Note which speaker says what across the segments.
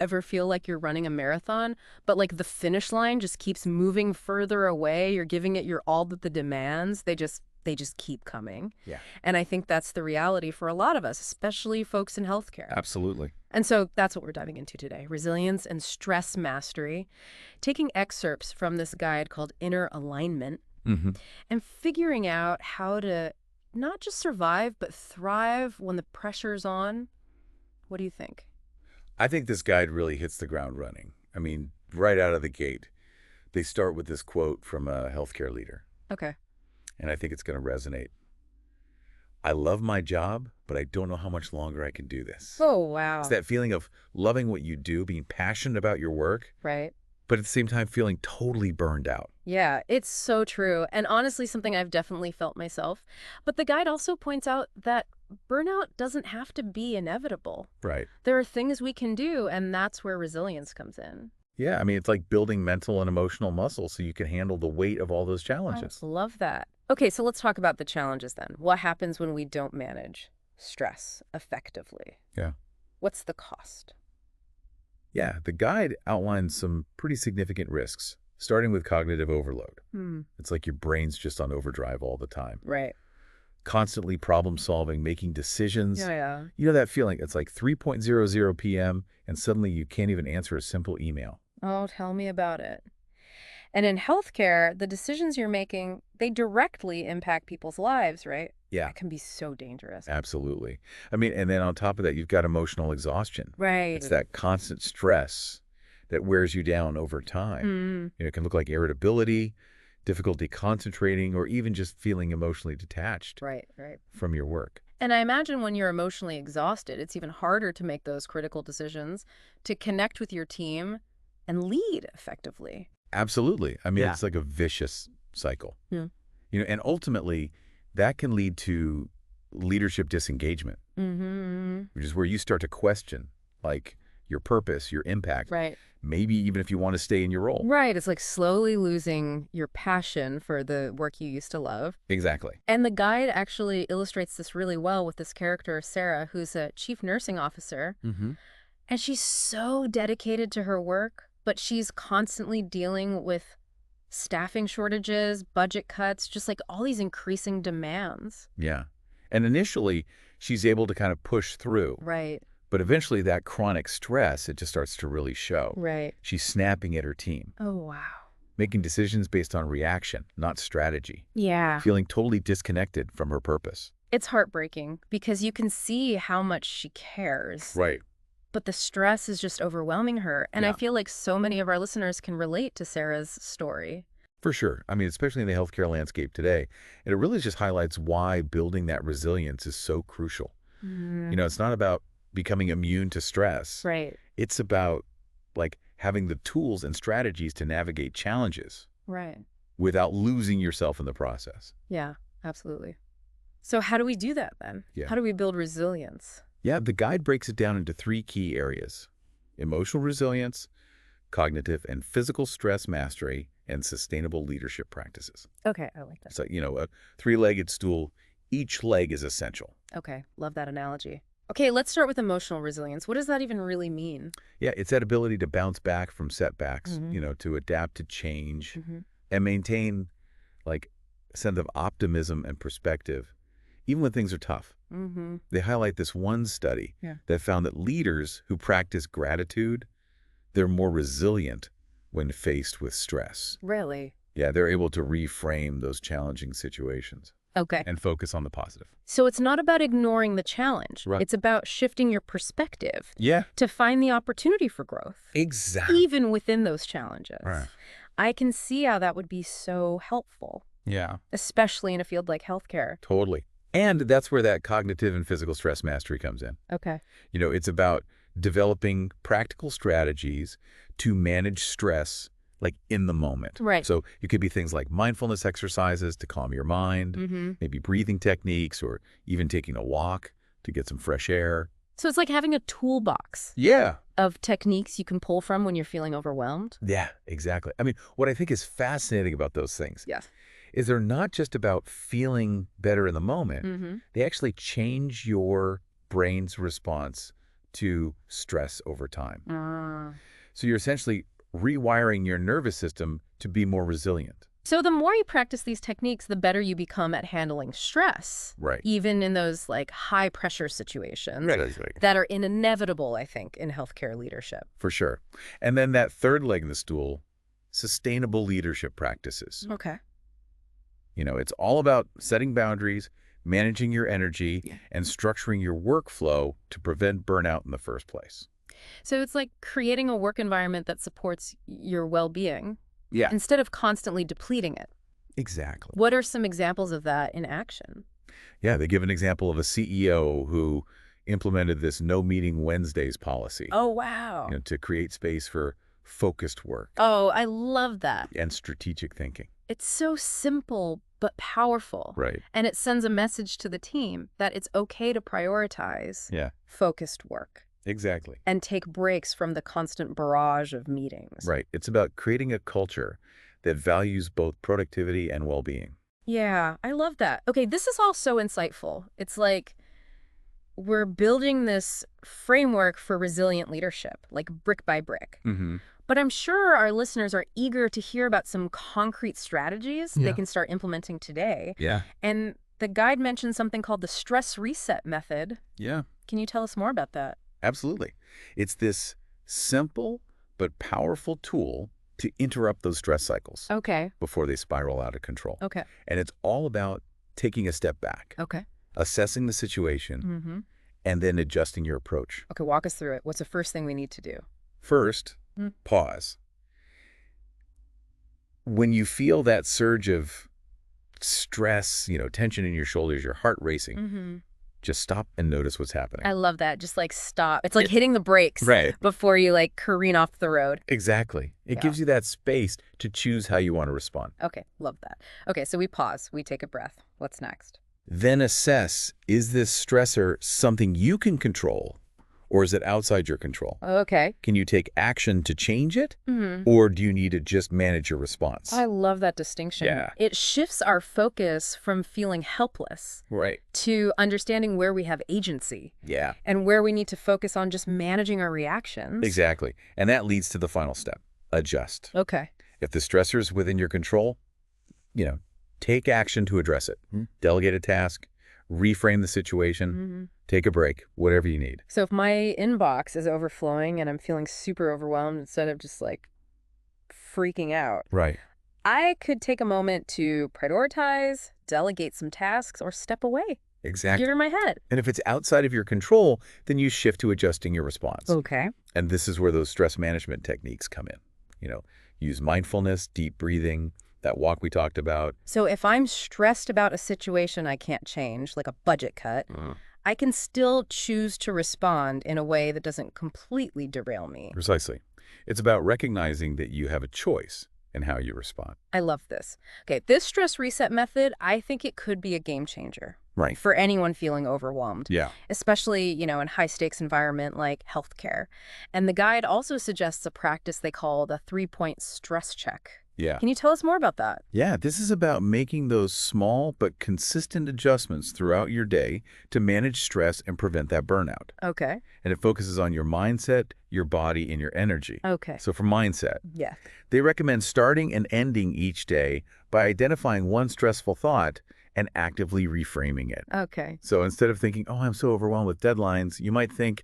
Speaker 1: ever feel like you're running a marathon, but like the finish line just keeps moving further away? You're giving it your all, but the demands, they just keep coming.
Speaker 2: Yeah.
Speaker 1: And I think that's the reality for a lot of us, especially folks in healthcare.
Speaker 2: Absolutely.
Speaker 1: And so that's what we're diving into today, resilience and stress mastery, taking excerpts from this guide called Inner Alignment
Speaker 2: Mm-hmm.
Speaker 1: and figuring out how to not just survive, but thrive when the pressure's on. What do you think?
Speaker 2: I think this guide really hits the ground running. I mean, right out of the gate, they start with this quote from a healthcare leader,
Speaker 1: Okay.
Speaker 2: and I think it's going to resonate. I love my job, but I don't know how much longer I can do this.
Speaker 1: Oh, wow.
Speaker 2: It's that feeling of loving what you do, being passionate about your work,
Speaker 1: Right.
Speaker 2: but at the same time feeling totally burned out.
Speaker 1: Yeah, it's so true. And honestly, something I've definitely felt myself. But the guide also points out that burnout doesn't have to be inevitable.
Speaker 2: Right.
Speaker 1: There are things we can do, and that's where resilience comes in.
Speaker 2: Yeah, I mean, it's like building mental and emotional muscle so you can handle the weight of all those challenges.
Speaker 1: I love that. Okay, so let's talk about the challenges then. What happens when we don't manage stress effectively?
Speaker 2: Yeah.
Speaker 1: What's the cost?
Speaker 2: Yeah, the guide outlines some pretty significant risks, starting with cognitive overload. It's like your brain's just on overdrive all the time.
Speaker 1: Right.
Speaker 2: Constantly problem solving, making decisions.
Speaker 1: Yeah.
Speaker 2: You know that feeling? It's like 3:00 p.m. and suddenly you can't even answer a simple email.
Speaker 1: Oh, tell me about it. And in healthcare, the decisions you're making, they directly impact people's lives, right?
Speaker 2: Yeah,
Speaker 1: That can be so dangerous.
Speaker 2: absolutely. I mean, and then on top of that, you've got emotional exhaustion.
Speaker 1: Right.
Speaker 2: It's that constant stress that wears you down over time. You know, it can look like irritability, difficulty concentrating, or even just feeling emotionally detached
Speaker 1: Right.
Speaker 2: from your work.
Speaker 1: And I imagine when you're emotionally exhausted, it's even harder to make those critical decisions, to connect with your team and lead effectively.
Speaker 2: Absolutely. I mean,
Speaker 1: Yeah.
Speaker 2: it's like a vicious cycle.
Speaker 1: Yeah.
Speaker 2: You know, and ultimately, that can lead to leadership disengagement, which is where you start to question, like, your purpose, your impact,
Speaker 1: Right.
Speaker 2: maybe even if you want to stay in your role.
Speaker 1: Right. It's like slowly losing your passion for the work you used to love.
Speaker 2: Exactly.
Speaker 1: And the guide actually illustrates this really well with this character, Sarah, who's a chief nursing officer. And she's so dedicated to her work, but she's constantly dealing with staffing shortages, budget cuts, just like all these increasing demands.
Speaker 2: Yeah. And initially, she's able to kind of push through.
Speaker 1: Right.
Speaker 2: But eventually, that chronic stress, it just starts to really show.
Speaker 1: Right.
Speaker 2: She's snapping at her team,
Speaker 1: Oh, wow.
Speaker 2: making decisions based on reaction, not strategy,
Speaker 1: Yeah.
Speaker 2: feeling totally disconnected from her purpose.
Speaker 1: It's heartbreaking because you can see how much she cares.
Speaker 2: Right.
Speaker 1: But the stress is just overwhelming her. And I
Speaker 2: Yeah.
Speaker 1: feel like so many of our listeners can relate to Sarah's story.
Speaker 2: For sure. I mean, especially in the healthcare landscape today. And it really just highlights why building that resilience is so crucial. You know, it's not about becoming immune to stress.
Speaker 1: Right.
Speaker 2: It's about, like, having the tools and strategies to navigate challenges
Speaker 1: Right.
Speaker 2: without losing yourself in the process.
Speaker 1: Yeah, absolutely. So how do we do that then?
Speaker 2: Yeah.
Speaker 1: How do we build resilience?
Speaker 2: Yeah, the guide breaks it down into 3 key areas: emotional resilience, cognitive and physical stress mastery, and sustainable leadership practices.
Speaker 1: Okay, I like that.
Speaker 2: So, you know, a 3-legged stool, each leg is essential.
Speaker 1: Okay, love that analogy. Okay, let's start with emotional resilience. What does that even really mean?
Speaker 2: Yeah, it's that ability to bounce back from setbacks, you know, to adapt to change and maintain, like, a sense of optimism and perspective, even when things are tough. They highlight this one study that found that leaders who practice gratitude, they're more resilient when faced with stress.
Speaker 1: Really?
Speaker 2: Yeah, they're able to reframe those challenging situations
Speaker 1: Okay.
Speaker 2: and focus on the positive.
Speaker 1: So it's not about ignoring the challenge.
Speaker 2: Right.
Speaker 1: It's about shifting your perspective
Speaker 2: Yeah,
Speaker 1: to find the opportunity for growth,
Speaker 2: exactly.
Speaker 1: even within those challenges.
Speaker 2: Right.
Speaker 1: I can see how that would be so helpful,
Speaker 2: Yeah,
Speaker 1: especially in a field like healthcare.
Speaker 2: totally. And that's where that cognitive and physical stress mastery comes in.
Speaker 1: Okay.
Speaker 2: You know, it's about developing practical strategies to manage stress, like, in the moment.
Speaker 1: Right.
Speaker 2: So it could be things like mindfulness exercises to calm your mind, maybe breathing techniques, or even taking a walk to get some fresh air.
Speaker 1: So it's like having a toolbox
Speaker 2: Yeah.
Speaker 1: of techniques you can pull from when you're feeling overwhelmed.
Speaker 2: Yeah, exactly. I mean, what I think is fascinating about those things
Speaker 1: Yes.
Speaker 2: is they're not just about feeling better in the moment. They actually change your brain's response to stress over time.
Speaker 1: Ah.
Speaker 2: So you're essentially rewiring your nervous system to be more resilient.
Speaker 1: So the more you practice these techniques, the better you become at handling stress.
Speaker 2: Right.
Speaker 1: Even in those like high pressure situations
Speaker 2: Right.
Speaker 1: that are inevitable, I think, in healthcare leadership.
Speaker 2: For sure. And then that third leg in the stool, sustainable leadership practices.
Speaker 1: Okay.
Speaker 2: It's all about setting boundaries, managing your energy, and structuring your workflow to prevent burnout in the first place.
Speaker 1: So it's like creating a work environment that supports your well-being
Speaker 2: Yeah.
Speaker 1: instead of constantly depleting it.
Speaker 2: Exactly.
Speaker 1: What are some examples of that in action?
Speaker 2: Yeah, they give an example of a CEO who implemented this no meeting Wednesdays policy.
Speaker 1: Oh, wow.
Speaker 2: To create space for focused work
Speaker 1: Oh, I love that.
Speaker 2: and strategic thinking.
Speaker 1: It's so simple but powerful.
Speaker 2: Right.
Speaker 1: And it sends a message to the team that it's okay to prioritize
Speaker 2: Yeah,
Speaker 1: focused work
Speaker 2: exactly.
Speaker 1: and take breaks from the constant barrage of meetings.
Speaker 2: Right. It's about creating a culture that values both productivity and well-being.
Speaker 1: Yeah, I love that. Okay, this is all so insightful. It's like we're building this framework for resilient leadership, like brick by brick.
Speaker 2: Mm-hmm.
Speaker 1: But I'm sure our listeners are eager to hear about some concrete strategies they
Speaker 2: Yeah.
Speaker 1: can start implementing today.
Speaker 2: Yeah.
Speaker 1: And the guide mentions something called the stress reset method.
Speaker 2: Yeah,
Speaker 1: Can you tell us more about that?
Speaker 2: absolutely. It's this simple but powerful tool to interrupt those stress cycles
Speaker 1: Okay.
Speaker 2: before they spiral out of control.
Speaker 1: Okay.
Speaker 2: And it's all about taking a step back,
Speaker 1: Okay.
Speaker 2: assessing the situation,
Speaker 1: Mm-hmm.
Speaker 2: and then adjusting your approach.
Speaker 1: Okay, walk us through it. What's the first thing we need to do?
Speaker 2: First,
Speaker 1: Mm.
Speaker 2: pause. When you feel that surge of stress, tension in your shoulders, your heart racing,
Speaker 1: Mm-hmm.
Speaker 2: just stop and notice what's happening.
Speaker 1: I love that. Just like stop. It's like hitting the brakes
Speaker 2: Right.
Speaker 1: before you like careen off the road.
Speaker 2: Exactly. It
Speaker 1: Yeah.
Speaker 2: gives you that space to choose how you want to respond.
Speaker 1: Okay, love that. Okay, so we pause. We take a breath. What's next?
Speaker 2: Then assess, is this stressor something you can control, or is it outside your control?
Speaker 1: Okay.
Speaker 2: Can you take action to change it,
Speaker 1: Mm-hmm.
Speaker 2: or do you need to just manage your response?
Speaker 1: I love that distinction.
Speaker 2: Yeah.
Speaker 1: It shifts our focus from feeling helpless
Speaker 2: Right.
Speaker 1: to understanding where we have agency
Speaker 2: Yeah.
Speaker 1: and where we need to focus on just managing our reactions.
Speaker 2: Exactly. And that leads to the final step, adjust.
Speaker 1: Okay.
Speaker 2: If the stressor is within your control, take action to address it. Delegate a task, reframe the situation,
Speaker 1: Mm-hmm.
Speaker 2: take a break, whatever you need.
Speaker 1: So if my inbox is overflowing and I'm feeling super overwhelmed instead of just like freaking out,
Speaker 2: Right.
Speaker 1: I could take a moment to prioritize, delegate some tasks, or step away.
Speaker 2: Exactly.
Speaker 1: Get in my head.
Speaker 2: And if it's outside of your control, then you shift to adjusting your response.
Speaker 1: Okay.
Speaker 2: And this is where those stress management techniques come in. Use mindfulness, deep breathing, that walk we talked about.
Speaker 1: So if I'm stressed about a situation I can't change, like a budget cut, I can still choose to respond in a way that doesn't completely derail me.
Speaker 2: Precisely. It's about recognizing that you have a choice in how you respond.
Speaker 1: I love this. Okay, this stress reset method, I think it could be a game changer
Speaker 2: Right.
Speaker 1: for anyone feeling overwhelmed,
Speaker 2: Yeah.
Speaker 1: especially, in high-stakes environment like healthcare. And the guide also suggests a practice they call the 3-point stress check.
Speaker 2: Yeah.
Speaker 1: Can you tell us more about that?
Speaker 2: Yeah, this is about making those small but consistent adjustments throughout your day to manage stress and prevent that burnout.
Speaker 1: Okay.
Speaker 2: And it focuses on your mindset, your body, and your energy.
Speaker 1: Okay.
Speaker 2: So for mindset,
Speaker 1: Yeah.
Speaker 2: they recommend starting and ending each day by identifying one stressful thought and actively reframing it.
Speaker 1: Okay.
Speaker 2: So instead of thinking, oh, I'm so overwhelmed with deadlines, you might think,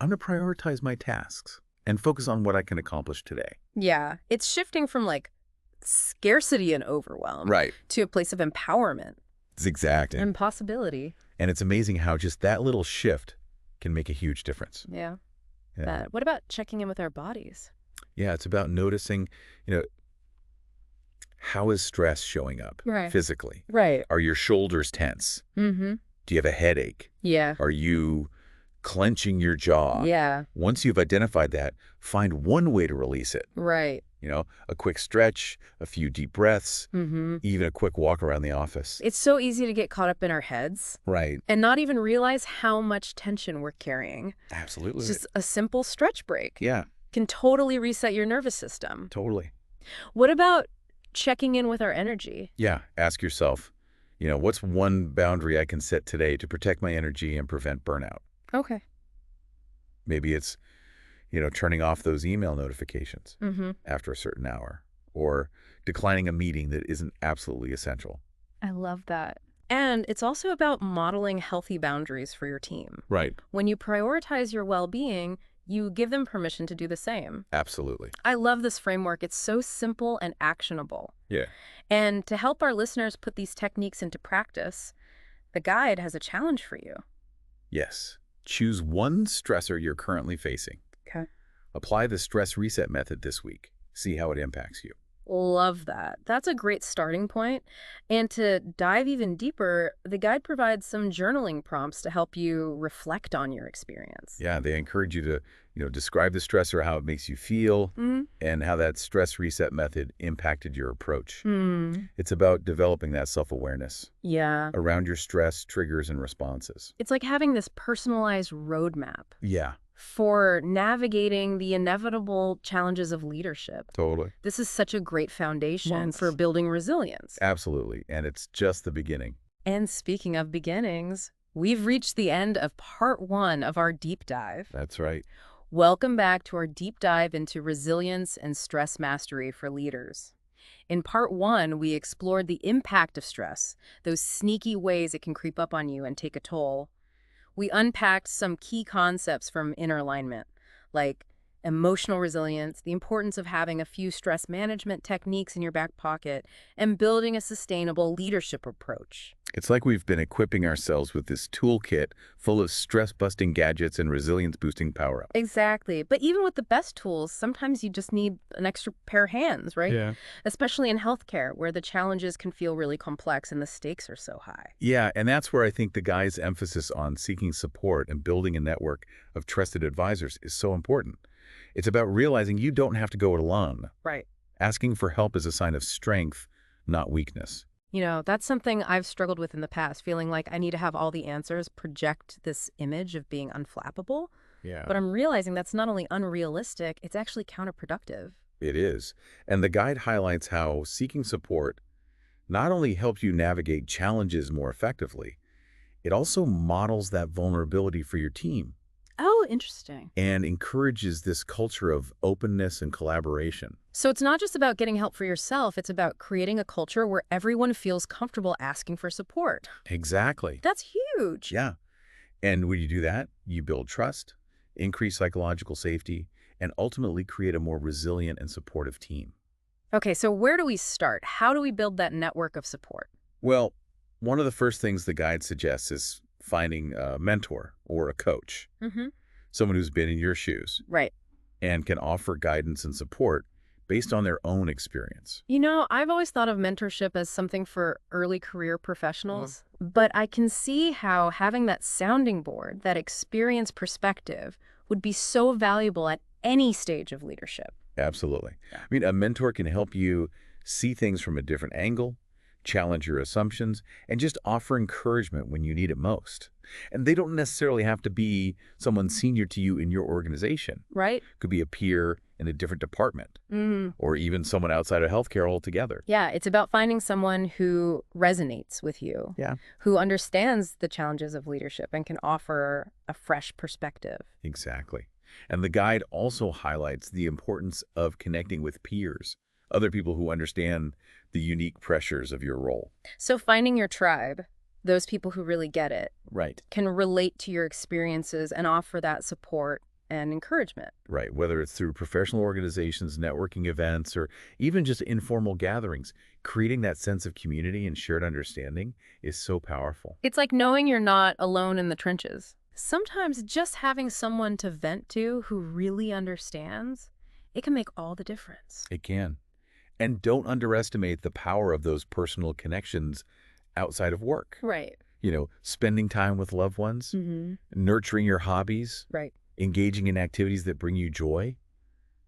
Speaker 2: I'm going to prioritize my tasks and focus on what I can accomplish today.
Speaker 1: Yeah. It's shifting from like scarcity and overwhelm
Speaker 2: Right.
Speaker 1: to a place of empowerment
Speaker 2: It's exact.
Speaker 1: and possibility.
Speaker 2: And it's amazing how just that little shift can make a huge difference.
Speaker 1: Yeah.
Speaker 2: Yeah.
Speaker 1: What about checking in with our bodies?
Speaker 2: Yeah, it's about noticing, how is stress showing up
Speaker 1: Right.
Speaker 2: physically?
Speaker 1: Right.
Speaker 2: Are your shoulders tense?
Speaker 1: Mm-hmm.
Speaker 2: Do you have a headache?
Speaker 1: Yeah.
Speaker 2: Are you clenching your jaw?
Speaker 1: Yeah.
Speaker 2: Once you've identified that, find one way to release it.
Speaker 1: Right.
Speaker 2: A quick stretch, a few deep breaths,
Speaker 1: Mm-hmm.
Speaker 2: even a quick walk around the office.
Speaker 1: It's so easy to get caught up in our heads
Speaker 2: Right.
Speaker 1: and not even realize how much tension we're carrying.
Speaker 2: Absolutely.
Speaker 1: Just a simple stretch break
Speaker 2: Yeah,
Speaker 1: can totally reset your nervous system.
Speaker 2: totally.
Speaker 1: What about checking in with our energy?
Speaker 2: Yeah, ask yourself, what's one boundary I can set today to protect my energy and prevent burnout?
Speaker 1: Okay.
Speaker 2: Maybe it's, turning off those email notifications
Speaker 1: Mm-hmm.
Speaker 2: after a certain hour, or declining a meeting that isn't absolutely essential.
Speaker 1: I love that. And it's also about modeling healthy boundaries for your team.
Speaker 2: Right.
Speaker 1: When you prioritize your well-being, you give them permission to do the same.
Speaker 2: Absolutely.
Speaker 1: I love this framework. It's so simple and actionable.
Speaker 2: Yeah.
Speaker 1: And to help our listeners put these techniques into practice, the guide has a challenge for you.
Speaker 2: Yes. Choose one stressor you're currently facing.
Speaker 1: Okay.
Speaker 2: Apply the stress reset method this week. See how it impacts you.
Speaker 1: Love that. That's a great starting point. And to dive even deeper, the guide provides some journaling prompts to help you reflect on your experience.
Speaker 2: Yeah, they encourage you to, describe the stressor, how it makes you feel, and how that stress reset method impacted your approach. It's about developing that self-awareness
Speaker 1: Yeah.
Speaker 2: around your stress, triggers, and responses.
Speaker 1: It's like having this personalized roadmap
Speaker 2: Yeah,
Speaker 1: for navigating the inevitable challenges of leadership.
Speaker 2: totally.
Speaker 1: This is such a great foundation
Speaker 2: Yes.
Speaker 1: for building resilience.
Speaker 2: Absolutely. And it's just the beginning.
Speaker 1: And speaking of beginnings, we've reached the end of part 1 of our deep dive.
Speaker 2: That's right.
Speaker 1: Welcome back to our deep dive into resilience and stress mastery for leaders. In part 1, we explored the impact of stress, those sneaky ways it can creep up on you and take a toll. We unpacked some key concepts from inner alignment, like emotional resilience, the importance of having a few stress management techniques in your back pocket, and building a sustainable leadership approach.
Speaker 2: It's like we've been equipping ourselves with this toolkit full of stress-busting gadgets and resilience-boosting power-ups.
Speaker 1: Exactly. But even with the best tools, sometimes you just need an extra pair of hands, right?
Speaker 2: Yeah.
Speaker 1: Especially in healthcare, where the challenges can feel really complex and the stakes are so high.
Speaker 2: Yeah, and that's where I think the guy's emphasis on seeking support and building a network of trusted advisors is so important. It's about realizing you don't have to go it alone.
Speaker 1: Right.
Speaker 2: Asking for help is a sign of strength, not weakness.
Speaker 1: That's something I've struggled with in the past, feeling like I need to have all the answers, project this image of being unflappable.
Speaker 2: Yeah.
Speaker 1: But I'm realizing that's not only unrealistic, it's actually counterproductive.
Speaker 2: It is. And the guide highlights how seeking support not only helps you navigate challenges more effectively, it also models that vulnerability for your team
Speaker 1: Oh, interesting.
Speaker 2: and encourages this culture of openness and collaboration.
Speaker 1: So it's not just about getting help for yourself, it's about creating a culture where everyone feels comfortable asking for support.
Speaker 2: Exactly.
Speaker 1: That's huge.
Speaker 2: Yeah. And when you do that, you build trust, increase psychological safety, and ultimately create a more resilient and supportive team.
Speaker 1: Okay, so where do we start? How do we build that network of support?
Speaker 2: Well, one of the first things the guide suggests is finding a mentor or a coach, someone who's been in your shoes
Speaker 1: Right.
Speaker 2: and can offer guidance and support based on their own experience.
Speaker 1: I've always thought of mentorship as something for early career professionals, but I can see how having that sounding board, that experience perspective, would be so valuable at any stage of leadership.
Speaker 2: Absolutely. I mean, a mentor can help you see things from a different angle, challenge your assumptions, and just offer encouragement when you need it most. And they don't necessarily have to be someone senior to you in your organization.
Speaker 1: Right?
Speaker 2: Could be a peer in a different department, or even someone outside of healthcare altogether.
Speaker 1: Yeah, it's about finding someone who resonates with you,
Speaker 2: Yeah.
Speaker 1: who understands the challenges of leadership and can offer a fresh perspective.
Speaker 2: Exactly. And the guide also highlights the importance of connecting with peers, other people who understand the unique pressures of your role.
Speaker 1: So finding your tribe, those people who really get it,
Speaker 2: Right.
Speaker 1: can relate to your experiences and offer that support and encouragement.
Speaker 2: Right. Whether it's through professional organizations, networking events, or even just informal gatherings, creating that sense of community and shared understanding is so powerful.
Speaker 1: It's like knowing you're not alone in the trenches. Sometimes just having someone to vent to who really understands, it can make all the difference.
Speaker 2: It can. And don't underestimate the power of those personal connections outside of work.
Speaker 1: Right.
Speaker 2: Spending time with loved ones, nurturing your hobbies,
Speaker 1: Right.
Speaker 2: engaging in activities that bring you joy.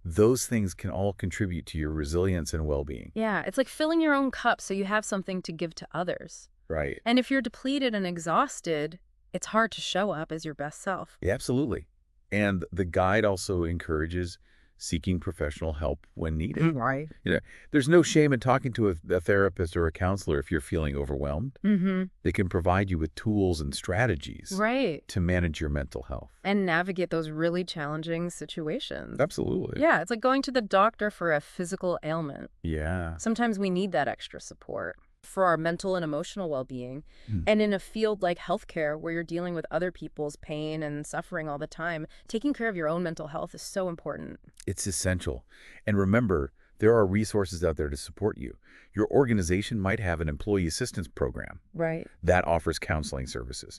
Speaker 2: Those things can all contribute to your resilience and well-being.
Speaker 1: Yeah, it's like filling your own cup so you have something to give to others.
Speaker 2: Right.
Speaker 1: And if you're depleted and exhausted, it's hard to show up as your best self.
Speaker 2: Yeah, absolutely. And the guide also encourages seeking professional help when needed.
Speaker 1: Right.
Speaker 2: You know, there's no shame in talking to a therapist or a counselor if you're feeling overwhelmed.
Speaker 1: Mm-hmm.
Speaker 2: They can provide you with tools and strategies
Speaker 1: Right.
Speaker 2: to manage your mental health.
Speaker 1: And navigate those really challenging situations.
Speaker 2: Absolutely.
Speaker 1: Yeah, it's like going to the doctor for a physical ailment.
Speaker 2: Yeah.
Speaker 1: Sometimes we need that extra support for our mental and emotional well-being. And in a field like healthcare, where you're dealing with other people's pain and suffering all the time, taking care of your own mental health is so important.
Speaker 2: It's essential. And remember, there are resources out there to support you. Your organization might have an employee assistance program
Speaker 1: Right.
Speaker 2: that offers counseling services.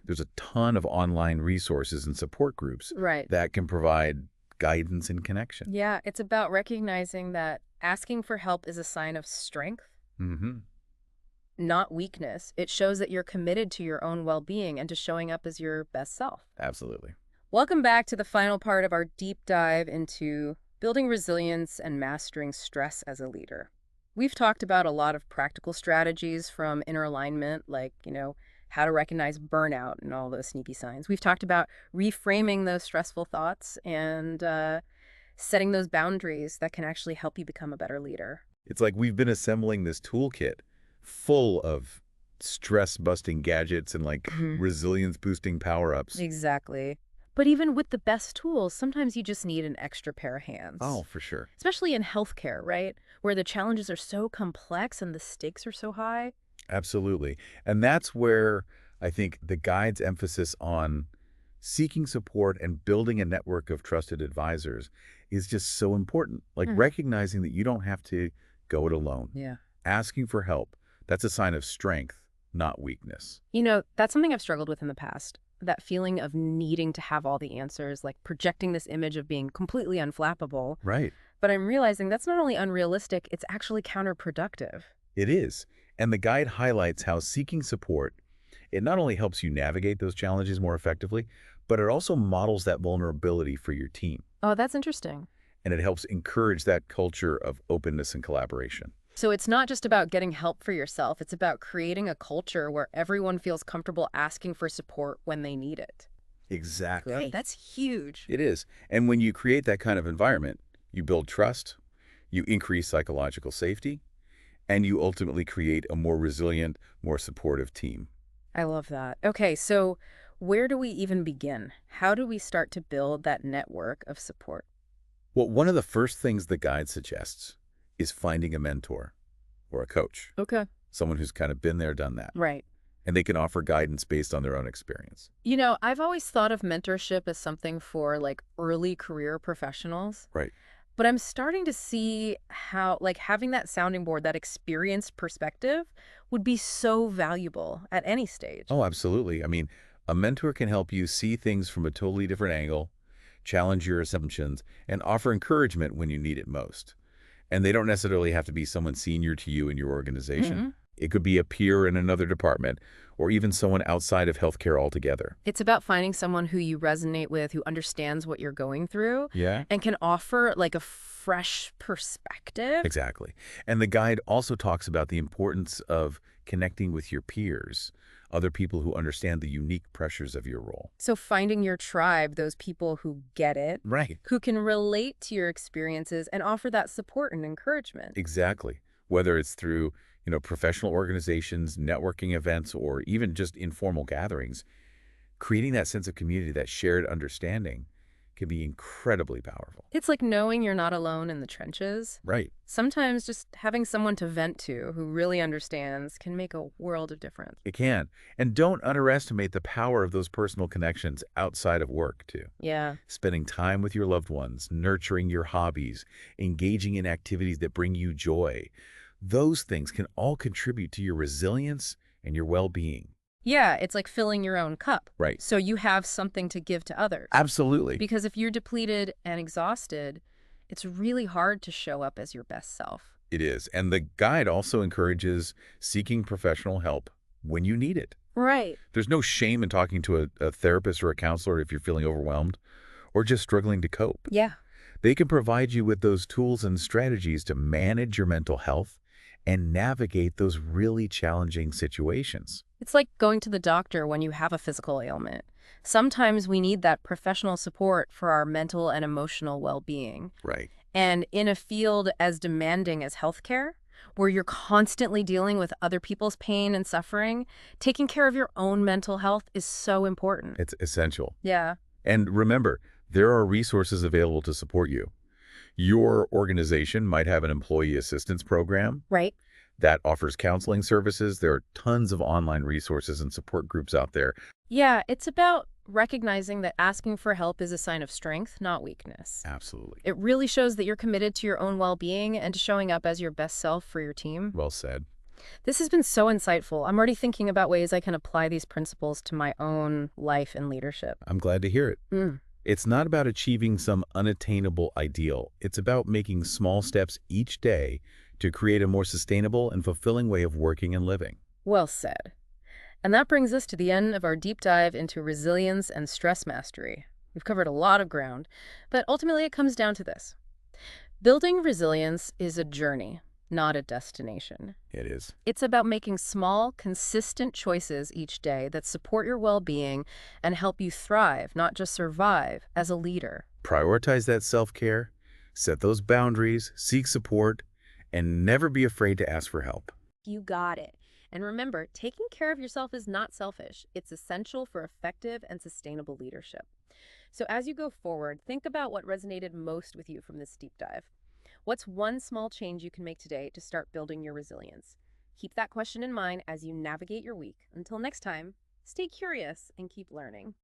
Speaker 2: There's a ton of online resources and support groups
Speaker 1: Right.
Speaker 2: that can provide guidance and connection.
Speaker 1: Yeah, it's about recognizing that asking for help is a sign of strength,
Speaker 2: Mm-hmm.
Speaker 1: not weakness. It shows that you're committed to your own well-being and to showing up as your best self.
Speaker 2: Absolutely.
Speaker 1: Welcome back to the final part of our deep dive into building resilience and mastering stress as a leader. We've talked about a lot of practical strategies, from inner alignment, like, how to recognize burnout and all those sneaky signs. We've talked about reframing those stressful thoughts and setting those boundaries that can actually help you become a better leader.
Speaker 2: It's like we've been assembling this toolkit full of stress-busting gadgets and resilience-boosting power-ups.
Speaker 1: Exactly. But even with the best tools, sometimes you just need an extra pair of hands.
Speaker 2: Oh, for sure.
Speaker 1: Especially in healthcare, right? Where the challenges are so complex and the stakes are so high.
Speaker 2: Absolutely. And that's where I think the guide's emphasis on seeking support and building a network of trusted advisors is just so important. Like recognizing that you don't have to go it alone.
Speaker 1: Yeah.
Speaker 2: Asking for help, that's a sign of strength, not weakness.
Speaker 1: That's something I've struggled with in the past. That feeling of needing to have all the answers, like projecting this image of being completely unflappable.
Speaker 2: Right.
Speaker 1: But I'm realizing that's not only unrealistic, it's actually counterproductive.
Speaker 2: It is. And the guide highlights how seeking support, it not only helps you navigate those challenges more effectively, but it also models that vulnerability for your team.
Speaker 1: Oh, that's interesting.
Speaker 2: And it helps encourage that culture of openness and collaboration.
Speaker 1: So it's not just about getting help for yourself, it's about creating a culture where everyone feels comfortable asking for support when they need it.
Speaker 2: Exactly.
Speaker 1: Great. That's huge.
Speaker 2: It is. And when you create that kind of environment, you build trust, you increase psychological safety, and you ultimately create a more resilient, more supportive team.
Speaker 1: I love that. Okay, so where do we even begin? How do we start to build that network of support?
Speaker 2: Well, one of the first things the guide suggests is finding a mentor or a coach,
Speaker 1: Okay.
Speaker 2: someone who's kind of been there, done that,
Speaker 1: Right.
Speaker 2: and they can offer guidance based on their own experience.
Speaker 1: I've always thought of mentorship as something for early career professionals,
Speaker 2: Right.
Speaker 1: but I'm starting to see how having that sounding board, that experienced perspective would be so valuable at any stage.
Speaker 2: Oh, absolutely. I mean, a mentor can help you see things from a totally different angle, challenge your assumptions, and offer encouragement when you need it most. And they don't necessarily have to be someone senior to you in your organization. It could be a peer in another department, or even someone outside of healthcare altogether.
Speaker 1: It's about finding someone who you resonate with, who understands what you're going through,
Speaker 2: Yeah.
Speaker 1: and can offer a fresh perspective.
Speaker 2: Exactly. And the guide also talks about the importance of connecting with your peers, other people who understand the unique pressures of your role.
Speaker 1: So finding your tribe, those people who get it,
Speaker 2: Right.
Speaker 1: who can relate to your experiences and offer that support and encouragement.
Speaker 2: Exactly. Whether it's through, professional organizations, networking events, or even just informal gatherings, creating that sense of community, that shared understanding, can be incredibly powerful.
Speaker 1: It's like knowing you're not alone in the trenches.
Speaker 2: Right.
Speaker 1: Sometimes just having someone to vent to who really understands can make a world of difference.
Speaker 2: It can. And don't underestimate the power of those personal connections outside of work, too.
Speaker 1: Yeah.
Speaker 2: Spending time with your loved ones, nurturing your hobbies, engaging in activities that bring you joy. Those things can all contribute to your resilience and your well-being.
Speaker 1: Yeah, it's like filling your own cup.
Speaker 2: Right.
Speaker 1: So you have something to give to others.
Speaker 2: Absolutely.
Speaker 1: Because if you're depleted and exhausted, it's really hard to show up as your best self.
Speaker 2: It is. And the guide also encourages seeking professional help when you need it.
Speaker 1: Right.
Speaker 2: There's no shame in talking to a therapist or a counselor if you're feeling overwhelmed or just struggling to cope.
Speaker 1: Yeah.
Speaker 2: They can provide you with those tools and strategies to manage your mental health and navigate those really challenging situations.
Speaker 1: It's like going to the doctor when you have a physical ailment. Sometimes we need that professional support for our mental and emotional well-being.
Speaker 2: Right.
Speaker 1: And in a field as demanding as healthcare, where you're constantly dealing with other people's pain and suffering, taking care of your own mental health is so important.
Speaker 2: It's essential.
Speaker 1: Yeah.
Speaker 2: And remember, there are resources available to support you. Your organization might have an employee assistance program
Speaker 1: Right.
Speaker 2: that offers counseling services. There are tons of online resources and support groups out there.
Speaker 1: Yeah, it's about recognizing that asking for help is a sign of strength, not weakness.
Speaker 2: Absolutely.
Speaker 1: It really shows that you're committed to your own well-being and to showing up as your best self for your team.
Speaker 2: Well said.
Speaker 1: This has been so insightful. I'm already thinking about ways I can apply these principles to my own life and leadership.
Speaker 2: I'm glad to hear it.
Speaker 1: Mm.
Speaker 2: It's not about achieving some unattainable ideal. It's about making small steps each day to create a more sustainable and fulfilling way of working and living.
Speaker 1: Well said. And that brings us to the end of our deep dive into resilience and stress mastery. We've covered a lot of ground, but ultimately it comes down to this. Building resilience is a journey, not a destination.
Speaker 2: It is.
Speaker 1: It's about making small, consistent choices each day that support your well-being and help you thrive, not just survive, as a leader.
Speaker 2: Prioritize that self-care, set those boundaries, seek support, and never be afraid to ask for help.
Speaker 1: You got it. And remember, taking care of yourself is not selfish. It's essential for effective and sustainable leadership. So as you go forward, think about what resonated most with you from this deep dive. What's one small change you can make today to start building your resilience? Keep that question in mind as you navigate your week. Until next time, stay curious and keep learning.